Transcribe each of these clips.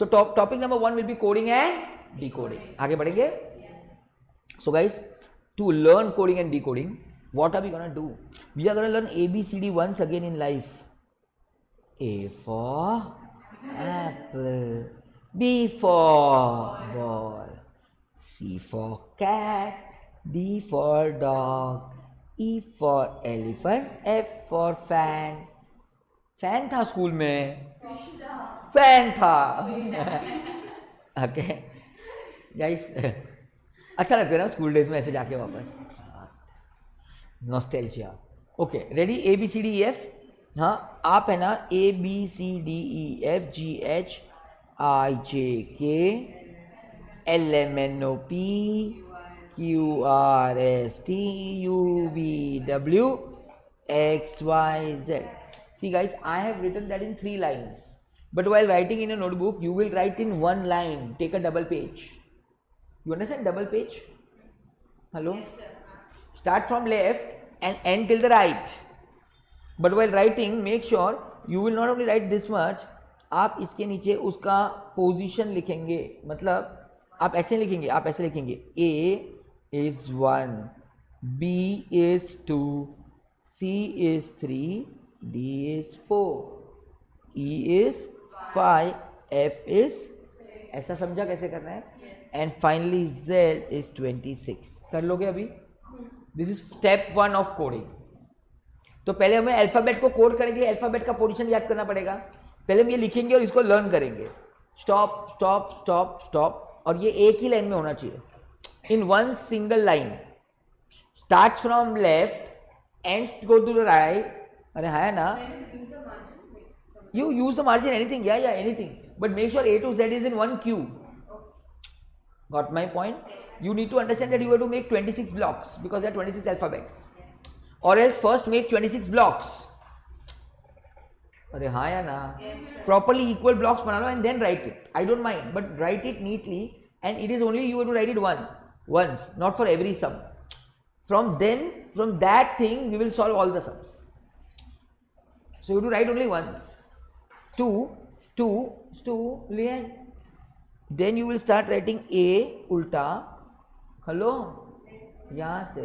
So topic number 1 will be coding and decoding. आगे बढ़ेंगे. So guys, to learn coding and decoding, what are we gonna do? We are gonna learn ABCD once again in life. A for apple, B for ball, C for cat, D for dog, E for elephant, F for fan. Fan था school में, fan था. Okay guys, अच्छा लगता है ना school days में ऐसे जाके वापस, nostalgia. Okay ready. A B C D E F. हाँ आप है ना A B C D E F G H I J K L M N O P Q R S T U V W X Y Z. See guys, I have written that in 3 lines, but while writing in a notebook you will write in 1 line. Take a double page. You understand double page? Hello? Yes, sir. Start from left and end till the right, but while writing make sure you will not only write this much, आप इसके नीचे उसका position लिखेंगे. मतलब आप ऐसे लिखेंगे, आप ऐसे लिखेंगे A is 1, B is 2, C is 3, D is 4, E is 5, F is, ऐसा समझा कैसे करना है, and finally Z is 26. कर लोगे अभी? This is step 1 of coding. तो पहले हमें अल्फाबेट को कोड करेंगे, अल्फाबेट का पोजीशन याद करना पड़ेगा. पहले हम ये लिखेंगे और इसको लर्न करेंगे. स्टॉप स्टॉप स्टॉप स्टॉप, और ये एक ही लाइन में होना चाहिए, in one single line. Start from left and go to the right. अरे है ना, you use the margin anything, yeah anything, but make sure A to Z is in one queue. Got my point? You need to understand that you have to make 26 blocks because there are 26 alphabets, or else first make 26 blocks. अरे हाँ या ना, properly equal blocks बना लो and then write it. I don't mind, but write it neatly, and it is only you have to write it once, not for every sum. From that thing we will solve all the sums. So you have to write only once. 2 लिया. Then you will start writing A उल्टा. Hello, यहाँ से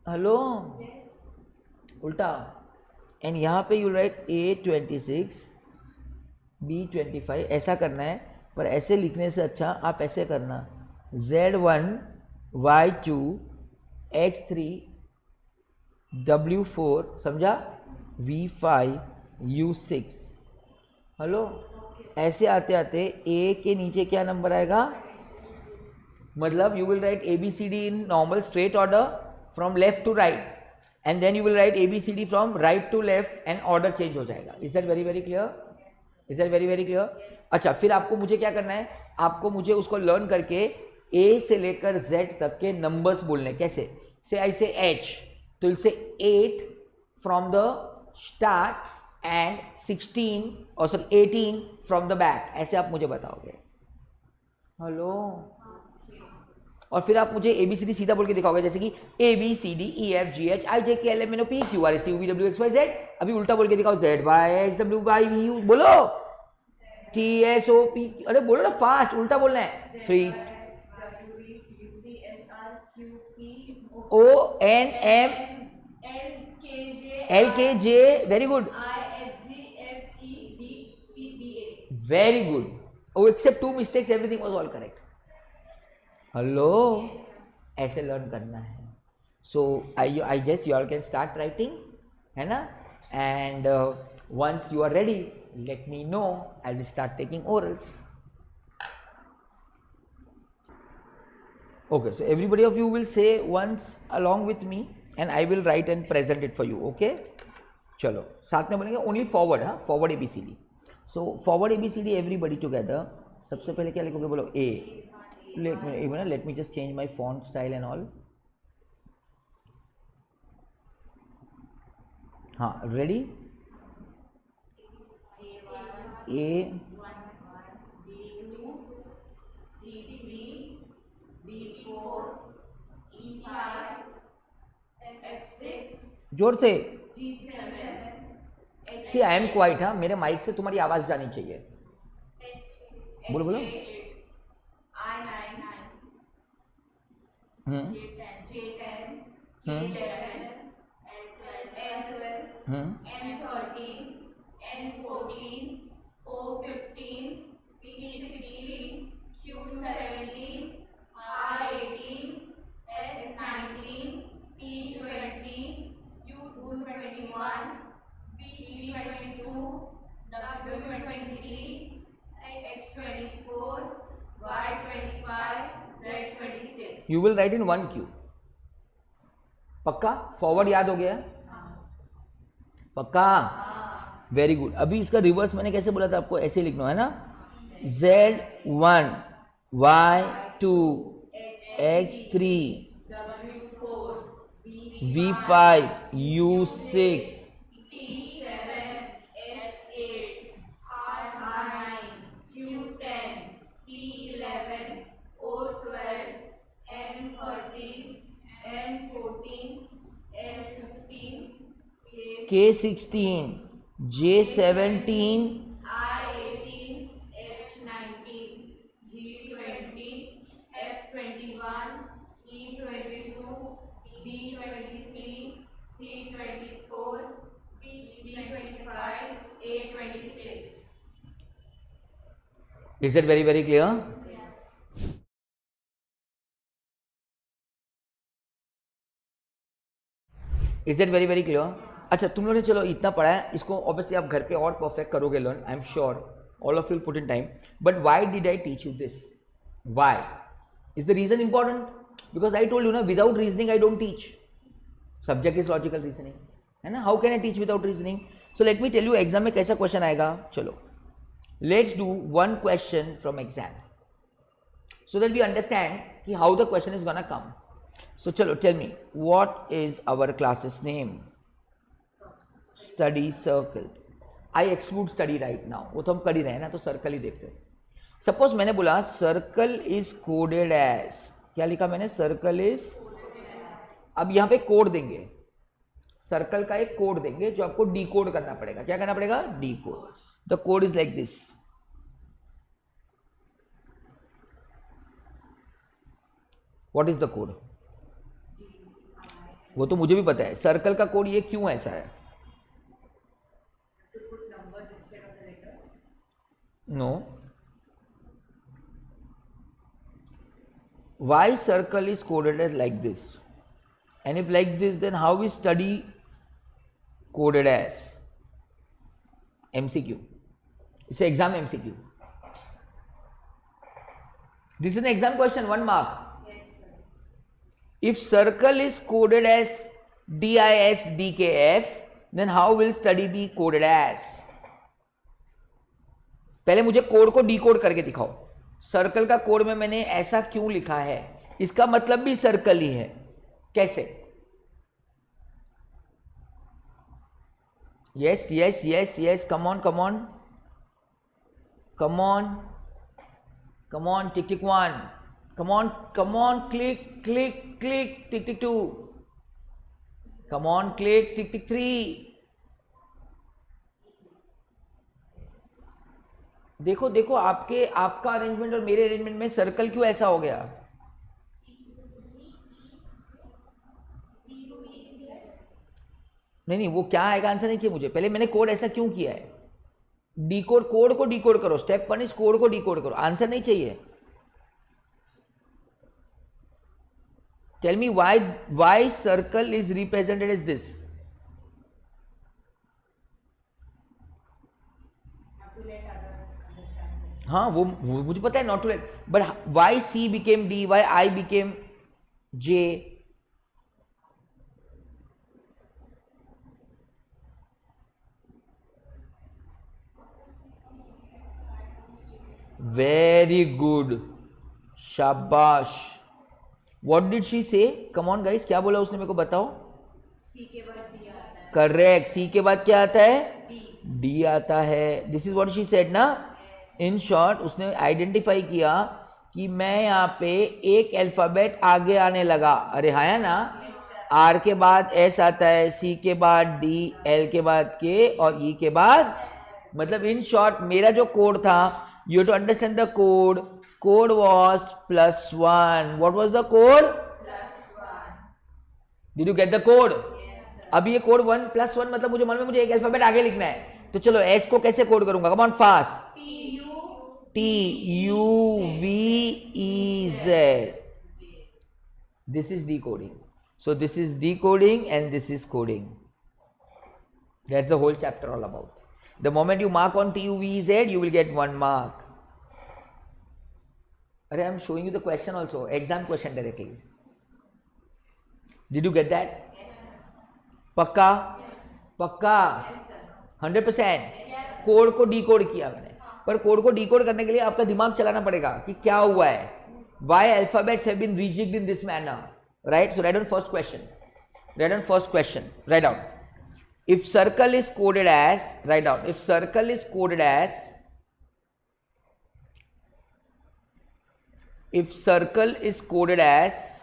hello उल्टा, and यहाँ पे you write A26 B25. ऐसा करना है, पर ऐसे लिखने से अच्छा आप ऐसे करना Z1 Y2 X3 W4, समझा, V5 U6. हेलो, ऐसे आते आते A के नीचे क्या नंबर आएगा, मतलब you will write A B C D in normal straight order from left to right, and then you will write A B C D from right to left, and order change हो जाएगा. Is that very very clear? Is that very very clear? अच्छा, फिर आपको मुझे क्या करना है, आपको मुझे उसको लर्न करके A से लेकर Z तक के नंबर्स बोलने. कैसे? से आई से H, तो इसे 8 फ्रॉम द स्टार्ट एंड 16 और सर 18 फ्रॉम द बैक. ऐसे आप मुझे बताओगे. हेलो, और फिर आप मुझे ABCD सीधा बोल के दिखाओगे, जैसे कि ABCD EFGH IJK LMNO P QRST UV XYZ. अभी उल्टा बोल के दिखाओ, ZYXWYVU बोलो, TSOP. अरे बोलो ना फास्ट, उल्टा बोलना है. 3 ONM LKJ. Very good, very good. Oh, except 2 mistakes, everything was all correct. Hello, ऐसे लर्न करना है. So I guess you all can start writing, है ना? And once you are ready, let me know. I will start taking orals. Okay, so everybody of you will say once along with me, and I will write and present it for you. Okay? चलो साथ में बोलेंगे. only forward, हाँ, forward ABCD. So forward ABCD everybody together. सबसे पहले क्या लिखोगे, बोलो A. Let me just change my font style and all. हाँ, ready? A जोर से. सी आई एम क्वाइट. हाँ, मेरे माइक से तुम्हारी आवाज जानी चाहिए. बोलो बोलो। You will write in 1 queue. पक्का? फॉरवर्ड याद हो गया? पक्का? Very good. अभी इसका रिवर्स मैंने कैसे बोला था आपको? ऐसे लिखना है ना, Z1 Y2 X3 V5 U6 K16 J17 Is it very very clear? Is it very very clear? अच्छा, तुम लोगों ने चलो इतना पढ़ा है, इसको ऑब्वियसली आप घर पे और परफेक्ट करोगे learn, I am sure all of you put in time. But why did I teach you this? Why is the reason important? Because I told you ना, without reasoning I don't teach. Subject is logical reasoning, है ना. How can I teach without reasoning? So let me tell you exam में कैसा question आएगा. चलो let's do one question from exam so that we understand ki how the question is gonna come. So chalo tell me, what is our class's name? Study circle. I exclude study right now, वो तो हम कर ही रहे हैं ना, तो circle ही देखते हैं. सपोज मैंने बोला सर्कल इज कोडेड एज, क्या लिखा मैंने? Circle is. अब यहाँ पे कोड देंगे, सर्कल का एक कोड देंगे जो आपको डी कोड करना पड़ेगा. क्या करना पड़ेगा? D code. The code is like this. What is the code? वो तो मुझे भी पता है. सर्कल का कोड ये क्यों ऐसा है? No. Why circle is coded as like this? And if like this, then how is study coded as? MCQ. It's an exam MCQ. This is an exam question, 1 mark. If circle is coded as DIS DKF, then how will study be coded as? पहले मुझे code को decode करके दिखाओ. Circle का code में मैंने ऐसा क्यों लिखा है? इसका मतलब भी सर्कल ही है. कैसे? Yes yes yes yes, come on come on come on come on. Tick tick 1. Come on, click, click, click, tick, tick 2. Come on, click, tick, tick 3. देखो देखो, आपका अरेंजमेंट और मेरे अरेंजमेंट में सर्कल क्यों ऐसा हो गया? नहीं, वो क्या आएगा आंसर नहीं चाहिए मुझे. पहले मैंने कोड ऐसा क्यों किया है? डीकोड, कोड को डीकोड करो. स्टेप 1 इज कोड को डीकोड करो. आंसर नहीं चाहिए. Tell me why circle is represented as this? हाँ, वो मुझे पता है, not to let. But why C became D? Why I became J? Very good. शाबाश. What did she say? Come on guys, क्या बोला उसने, मेरे को बताओ. C के बाद D आता है. Correct. C के बाद क्या आता है? D आता है. This is what she said ना. In short, उसने आइडेंटिफाई किया कि मैं यहाँ पे एक अल्फाबेट आगे आने लगा. अरे हाँ है ना. R के बाद S आता है, C के बाद D, L के बाद K और E के बाद मतलब इन शॉर्ट मेरा जो कोड था, you to understand the code. Code was +1. What was the code? +1. Did you get the code? अब ये कोड 1+1 मतलब मुझे मालूम है मुझे एक अल्फाबेट आगे लिखना है. तो चलो एस को कैसे कोड करूंगा? Come on fast. TUVEZ. This is decoding. So this is decoding and this is coding. That's the whole chapter all about. The moment you mark on TUVEZ, you will get 1 mark. Arey, I'm showing you the question also, exam question directly. Did you get that? Yes. पक्का? Yes. पक्का? Yes, sir. 100%? Yes. Code को decode किया मैंने, पर code को decode करने के लिए आपका दिमाग चलाना पड़ेगा कि क्या हुआ है. Why alphabets have been rejigged in this manner? Right? So write down first question. Write down first question. Write down. If circle is coded as, write down. If circle is coded as, if circle is coded as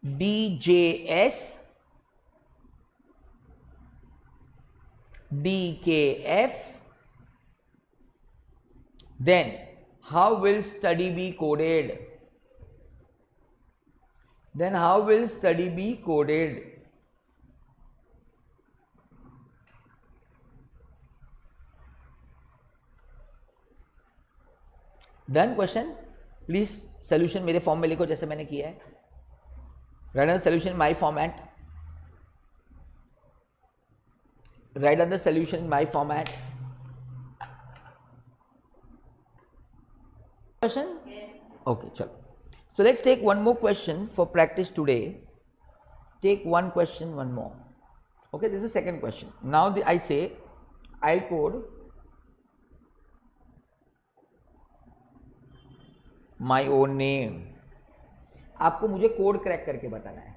DJS, DKF, then how will study be coded? Then how will study be coded? Done question? Please solution मेरे form में लिखो जैसे मैंने किया है. Write down the solution in my format. Write down the solution in my format. Question? Yes. Okay, chalo. So let's take one more question for practice today. Take one question, one more. Okay, this is the second question. Now I say I'll code my own name. आपको मुझे code crack करके बताना है.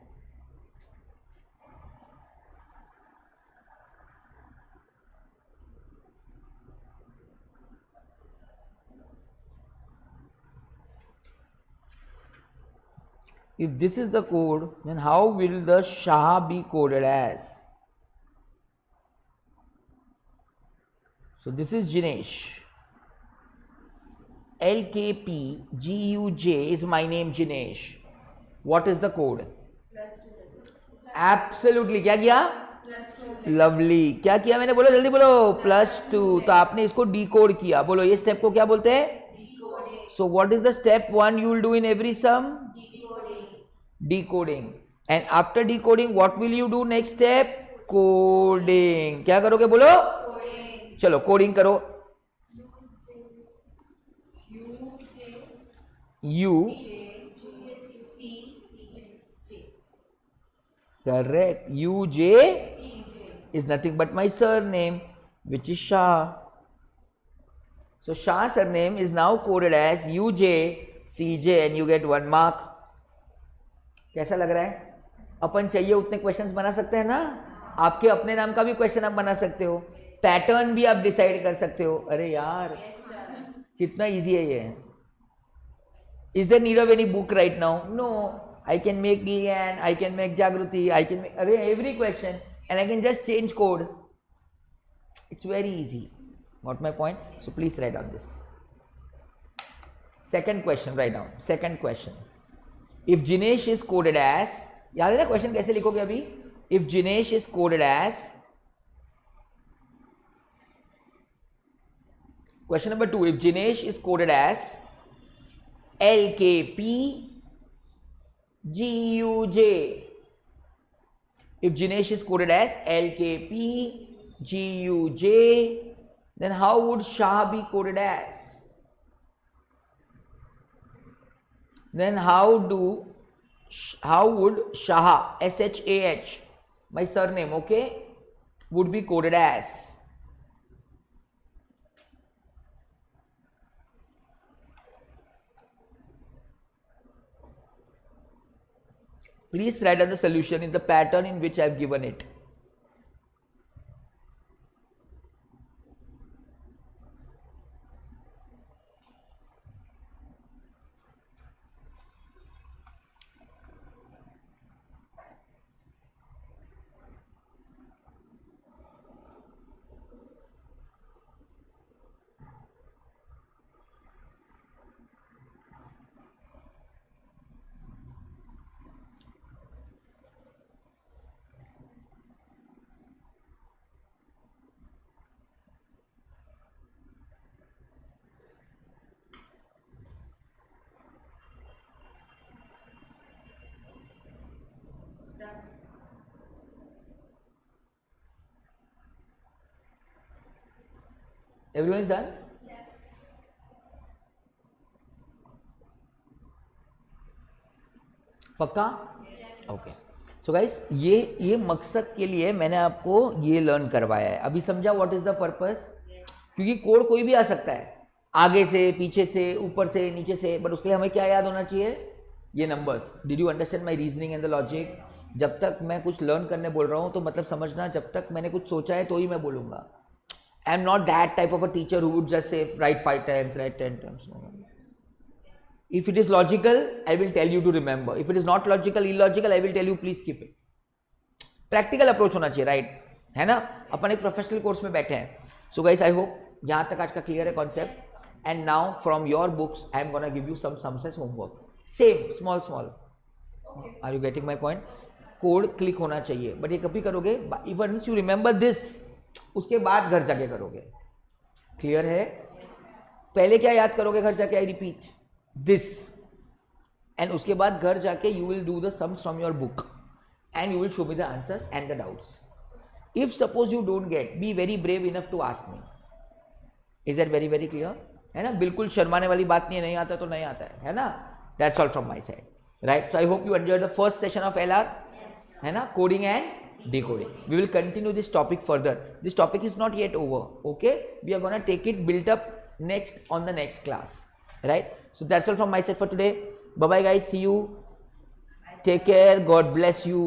If this is the code, then how will the Shah be coded as? So this is Jinesh. LKPGUJ is my name Jinesh. What is the code? Absolutely. क्या किया? Lovely. क्या किया मैंने? बोलो जल्दी बोलो. +2. तो आपने इसको डिकोड किया. बोलो ये स्टेप को क्या बोलते हैं? So what is the step 1 you will do in every sum? Decoding. And after decoding what will you do next step? Coding. क्या करोगे बोलो? चलो कोडिंग करो. U correct. UJ is nothing but my surname, which is Shah. So Shah surname is now coded as UJCJ and you get 1 mark. कैसा लग रहा है? अपन चाहिए उतने क्वेश्चंस बना सकते हैं ना. आपके अपने नाम का भी क्वेश्चन आप बना सकते हो. पैटर्न भी आप डिसाइड कर सकते हो. अरे यार कितना इजी है ये. Is there need of any book right now? No. I can make Gyan, I can make Jagruti, I can make every question and I can just change code. It's very easy. Got my point? So please write down this. Second question, write down. Second question. If Jinesh is coded as, याद है ना question कैसे लिखोगे अभी? If Jinesh is coded as, question number 2, if Jinesh is coded as LKPGUJ, if Jinesh is coded as LKPGUJ, then how would Shah be coded as? Then how would Shah, SHAH, my surname, okay, would be coded as? Please write down the solution in the pattern in which I have given it. Everyone is done? पक्का? Okay. So guys, ये मकसद के लिए मैंने आपको ये learn करवाया है. अभी समझा व्हाट इज द पर्पस? क्योंकि कोड कोई भी आ सकता है, आगे से, पीछे से, ऊपर से, नीचे से, बट उसके लिए हमें क्या याद होना चाहिए? ये numbers. Did you understand my reasoning and the logic? जब तक मैं कुछ लर्न करने बोल रहा हूँ तो मतलब समझना, जब तक मैंने कुछ सोचा है तो ही मैं बोलूंगा. I am not that type of a teacher who would just say right 5 times, right 10 times. If it is logical, I will tell you to remember. If it is not logical, illogical, I will tell you please keep it. Practical approach होना चाहिए, right? है ना? अपन एक professional course में बैठे हैं. So guys, I hope यहाँ तक आज का क्लियर है concept. And now from your books I am gonna give you some sums homework. Same small small. Are you getting my point? Code click होना चाहिए, बट ये कभी करोगे इवन यू रिमेंबर दिस, उसके बाद घर जाके करोगे. क्लियर है? पहले क्या याद करोगे घर जाके? आई रिपीट दिस, एंड उसके बाद घर जाके you will do the sums from your book and you will show me the answers and the doubts. If suppose you don't get, be very brave enough to ask me. Is that very clear? है ना? बिल्कुल शर्माने वाली बात नहीं है, नहीं आता तो नहीं आता है ना? That's all from my side, right? So I hope you enjoyed the first session of LR, है ना? Coding and decoding. We will continue this topic further. This topic is not yet over, okay? We are gonna take it built up next on the next class, right? So that's all from my side for today. Bye bye guys, see you. Take care. God bless you.